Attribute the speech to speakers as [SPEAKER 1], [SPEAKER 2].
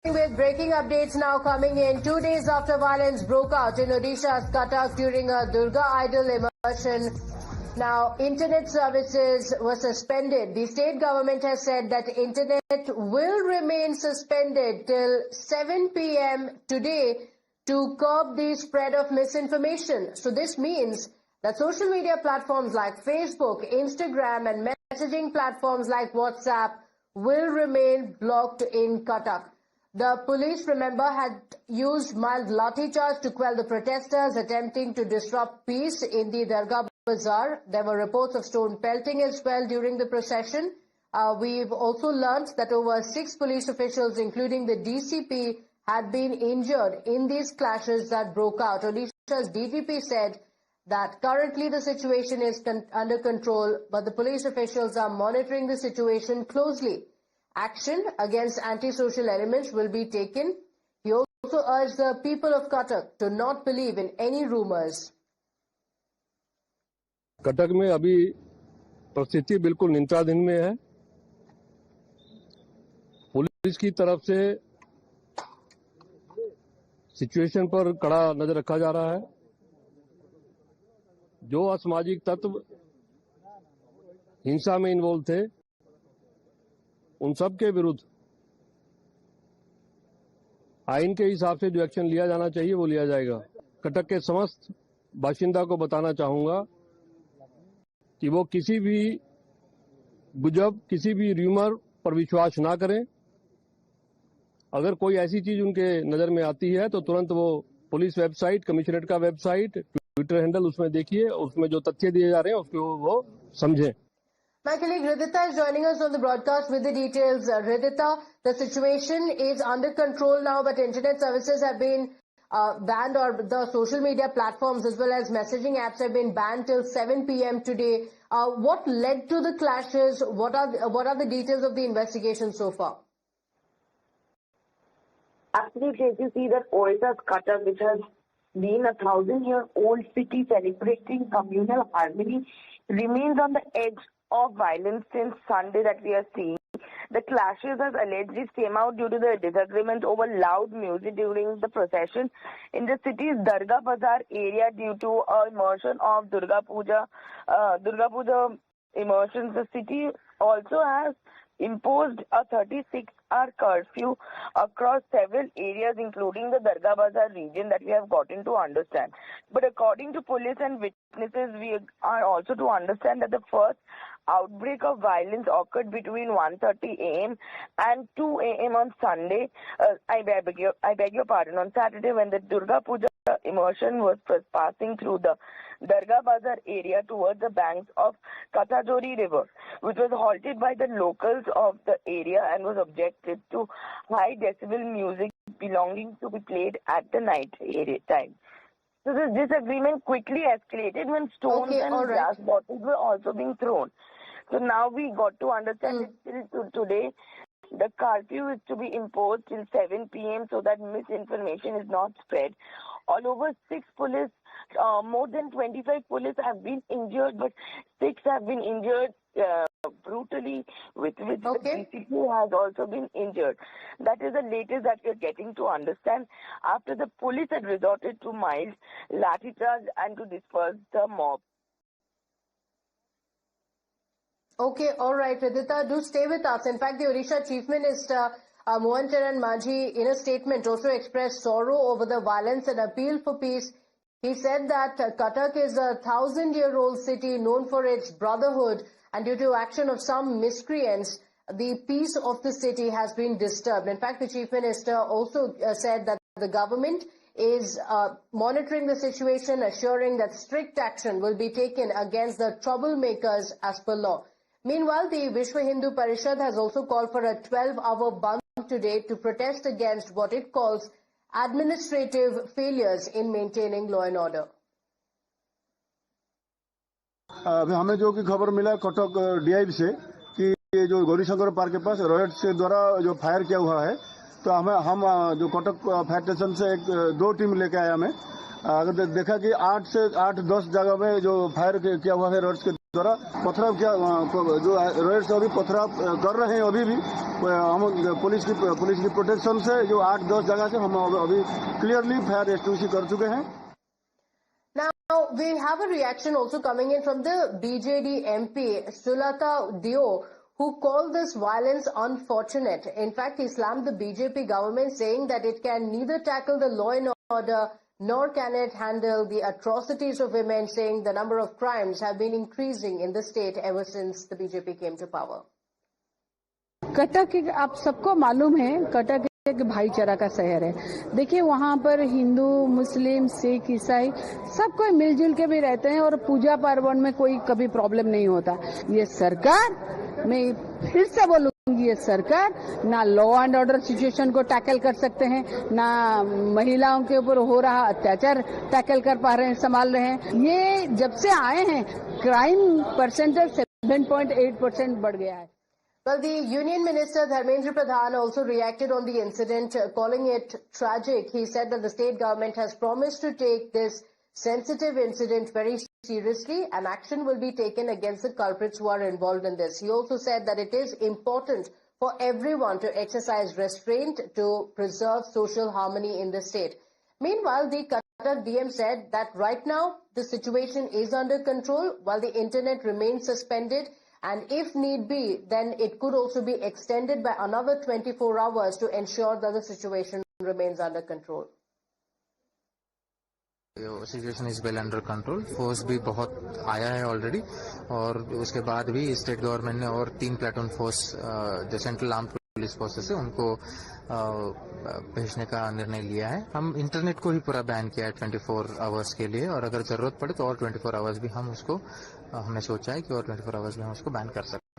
[SPEAKER 1] With breaking updates now coming in, 2 days after violence broke out in Odisha's Cuttack during a Durga idol immersion, now internet services were suspended. The state government has said that internet will remain suspended till 7 p.m. today to curb the spread of misinformation. So this means that social media platforms like Facebook, Instagram and messaging platforms like WhatsApp will remain blocked in Cuttack. The police, remember, had used mild lathi charge to quell the protesters attempting to disrupt peace in the Dargah Bazaar. There were reports of stone pelting as well during the procession. We've also learnt that over 6 police officials, including the DCP, had been injured in these clashes that broke out. Odisha's DGP said that currently the situation is under control, but the police officials are monitoring the situation closely. Action against antisocial elements will be taken. He also urged the people of Cuttack to not believe in any rumors.
[SPEAKER 2] Cuttack में अभी परिस्थिति बिल्कुल नियंत्रणाधीन में है। Police की तरफ से situation पर कड़ा नजर रखा जा रहा है। जो असामाजिक तत्व हिंसा में इन्वॉल्व थे, उन सब के विरुद्ध आइन के हिसाब से जो एक्शन लिया जाना चाहिए वो लिया जाएगा। कटक के समस्त बाशिंदा को बताना चाहूंगा कि वो किसी भी गुजब, किसी भी र्यूमर पर विश्वास ना करें। अगर कोई ऐसी चीज उनके नजर में आती है तो तुरंत वो पुलिस वेबसाइट, कमिश्नरेट का वेबसाइट, ट्विटर हैंडल उसमें देखिए, उसमें जो तथ्य दिए जा रहे हैं उसको वो समझें।
[SPEAKER 1] My colleague Ridhita is joining us on the broadcast with the details. Ridhita, the situation is under control now, but internet services have been banned, or the social media platforms as well as messaging apps have been banned till 7 p.m. today. What led to the clashes? What are the details of the investigation so far?
[SPEAKER 3] Absolutely, as you see that Odisha's Cuttack, which has been a 1,000-year-old city celebrating communal harmony, remains on the edge of violence since Sunday that we are seeing. The clashes has allegedly came out due to the disagreement over loud music during the procession in the city's Dargah Bazaar area due to a immersion of Durga Puja immersions. The city also has imposed a 36-hour curfew across several areas, including the Dargah Bazaar region, that we have gotten to understand. But according to police and witnesses, we are also to understand that the first outbreak of violence occurred between 1:30 a.m. and 2 a.m. on Sunday. I beg your pardon, on Saturday, when the Durga Puja immersion was passing through the Dargah Bazaar area towards the banks of Kathajori River, which was halted by the locals of the area and was objected to high decibel music belonging to be played at the night time. So this disagreement quickly escalated when stones and glass bottles were also being thrown. So now we got to understand that till today the curfew is to be imposed till 7 p.m. so that misinformation is not spread. All over 6 police, more than 25 police have been injured, but 6 have been injured brutally, with the DCP has also been injured. That is the latest that we are getting to understand after the police had resorted to mild lathi charge and to disperse the mob.
[SPEAKER 1] Okay, all right, Ridhita, do stay with us. In fact, the Odisha Chief Minister, Mohan Charan Majhi, in a statement also expressed sorrow over the violence and appeal for peace. He said that Cuttack is a 1,000-year-old city known for its brotherhood, and due to action of some miscreants, the peace of the city has been disturbed. In fact, the Chief Minister also said that the government is monitoring the situation, assuring that strict action will be taken against the troublemakers as per law. Meanwhile, the Vishwa Hindu Parishad has also called for a 12-hour bandh today to protest against what it calls administrative failures in maintaining law and order.
[SPEAKER 4] हमें जो की खबर मिला Cuttack DIB से कि ये जो Gaurishankar park के पास रॉयट से द्वारा जो फायर किया हुआ है, तो हम जो कटक फायर स्टेशन से 2 टीम लेके आए। हमें अगर देखा कि 8 से 10 जगह में जो फायर किया हुआ है रॉयट्स के द्वारा पथराव किया, जो रॉयट्स अभी पथराव कर रहे हैं अभी भी। हम पुलिस की प्रोटेक्शन से जो 8-10 जगह से हम अभी क्लियरली फायर एक्सटिंग्विश कर चुके हैं।
[SPEAKER 1] Now, we have a reaction also coming in from the BJD MP, Sulata Dio, who called this violence unfortunate. In fact, he slammed the BJP government, saying that it can neither tackle the law and order nor can it handle the atrocities of women, saying the number of crimes have been increasing in the state ever since the BJP came to power.
[SPEAKER 5] Cuttack आप सबको मालूम है, कटक एक भाईचारा का शहर है। देखिए वहाँ पर हिंदू, मुस्लिम, सिख, ईसाई सब कोई मिलजुल के भी रहते हैं और पूजा पार्वण में कोई कभी प्रॉब्लम नहीं होता। ये सरकार, मैं फिर से बोलूंगी, ये सरकार ना लॉ एंड ऑर्डर सिचुएशन को टैकल कर सकते हैं, ना महिलाओं के ऊपर हो रहा अत्याचार टैकल कर पा रहे हैं, संभाल रहे हैं। ये जब से आए हैं क्राइम परसेंटेज 7.8% बढ़ गया है।
[SPEAKER 1] Well, the Union Minister Dharmendra Pradhan also reacted on the incident, calling it tragic. He said that the state government has promised to take this sensitive incident very seriously and action will be taken against the culprits who are involved in this. He also said that it is important for everyone to exercise restraint to preserve social harmony in the state. Meanwhile, the Cuttack DM said that right now the situation is under control while the internet remains suspended. And if need be, then it could also be extended by another 24 hours to ensure that the situation remains under control.
[SPEAKER 6] Situation is well under control. Force भी बहुत आया है already और उसके बाद भी state government ने और 3 प्लेटून फोर्स जो सेंट्रल आर्म्ड पुलिस फोर्सेस है उनको भेजने का निर्णय लिया है। हम इंटरनेट को ही पूरा बैन किया है 24 आवर्स के लिए और अगर जरूरत पड़े तो और 24 आवर्स भी हम उसको, हमने सोचा है कि और 24 आवर्स भी हम उसको बैन कर सकते हैं।